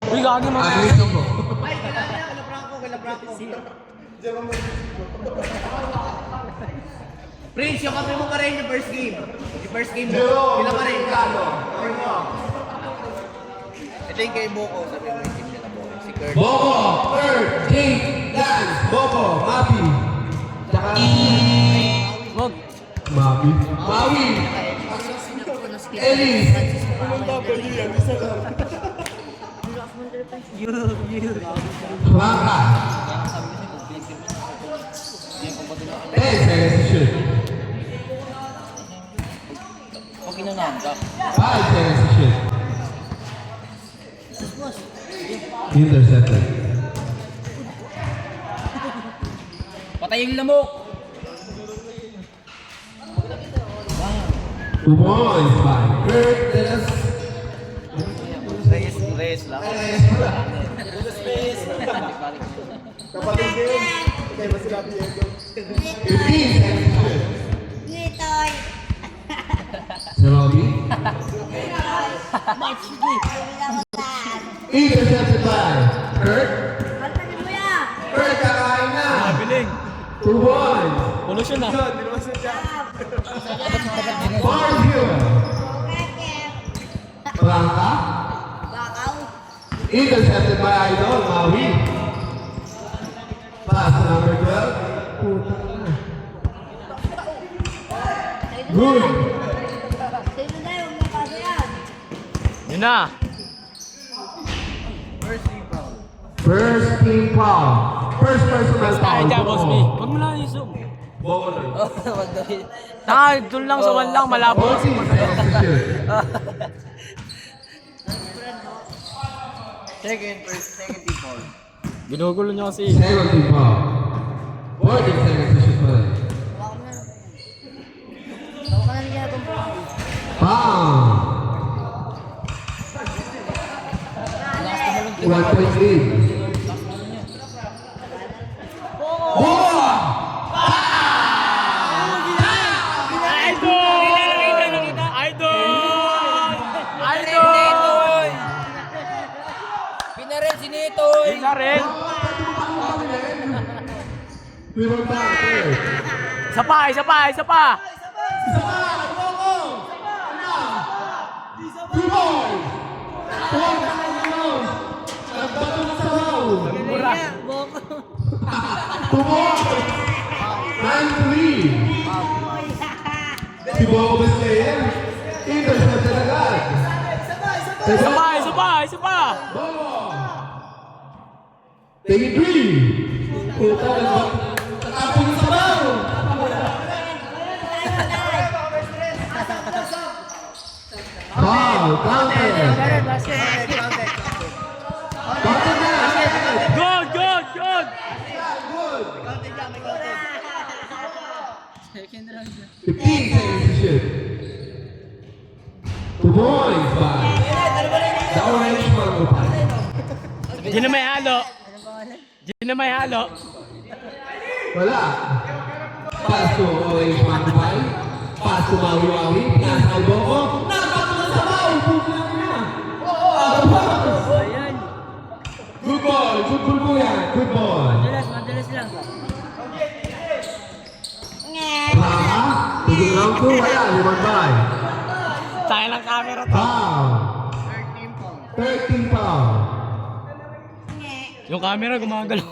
Uy, gagi mga. Ay, kala Prince, yung kape mo pa rin yung first game. Yung first game mo. Pila pa rin. Ito yung kay Boko. Sabi mo yung team nila Boko. Si Kurt. Boko, Kurt, Jake, Lance, Boko, Mapi. Tsaka... Wag. Mapi. Maui. Ellie. Blanca. 10 seconds to shoot. Pag kinanam ka. 5 seconds to shoot. Intercepted. Patay yung lamok. 2 points by Kurt Dennis. Reyes lang. Kapatid din. Okay, mas sila Diego. 15 seconds to shoot. Ngitoy. Si Robbie. Intercepted by Kurt. Pagpagin mo yan. Kurt, kakain na. Biling. 2 points. Polusyon na. Barfield. Blanca. Bakaw. Intercepted by Idol, Maui. Pass to number 12. Putang na. Good. Sino na yung mga kaso yan? Yun na. First team foul. First personal foul. Ay, dyan, boss B. Huwag mo lang yung zoom. Boko lang. Doon lang sa wall lang, malabo. 14 seconds to shoot. Second team foul. Ginugulo niyo kasi. Second team foul. 14 seconds to shoot pa rin. Baka mo na. Baka ka na niya itong buhay. Foul. 1.3. Idol! Pinarel si Nitoy. Yun na rin. Isa pa, isa pa, isa pa. Mura. Si Boko Bastayan, intercepted agad. Isa pa, isa pa, isa pa. Take 3. Puta, tatapon sa sabaw. Foul, counter. Counter na. Good, good, good. 15 seconds to shoot. 2 points by the orange Marco Pie. Di na may halo. Di na may halo. Wala. Pass to orange Marco Pie. Pass to Maui Maui. Pinasa kay Boko. Napatong na sa Maui. Puto na niya. Good ball. Good ball po yan. Good ball. Madalas lang. Baka. Tigil round 2. Wala. Limang bay. Tayo lang camera to. Foul. 13 foul. Yung camera gumagalaw.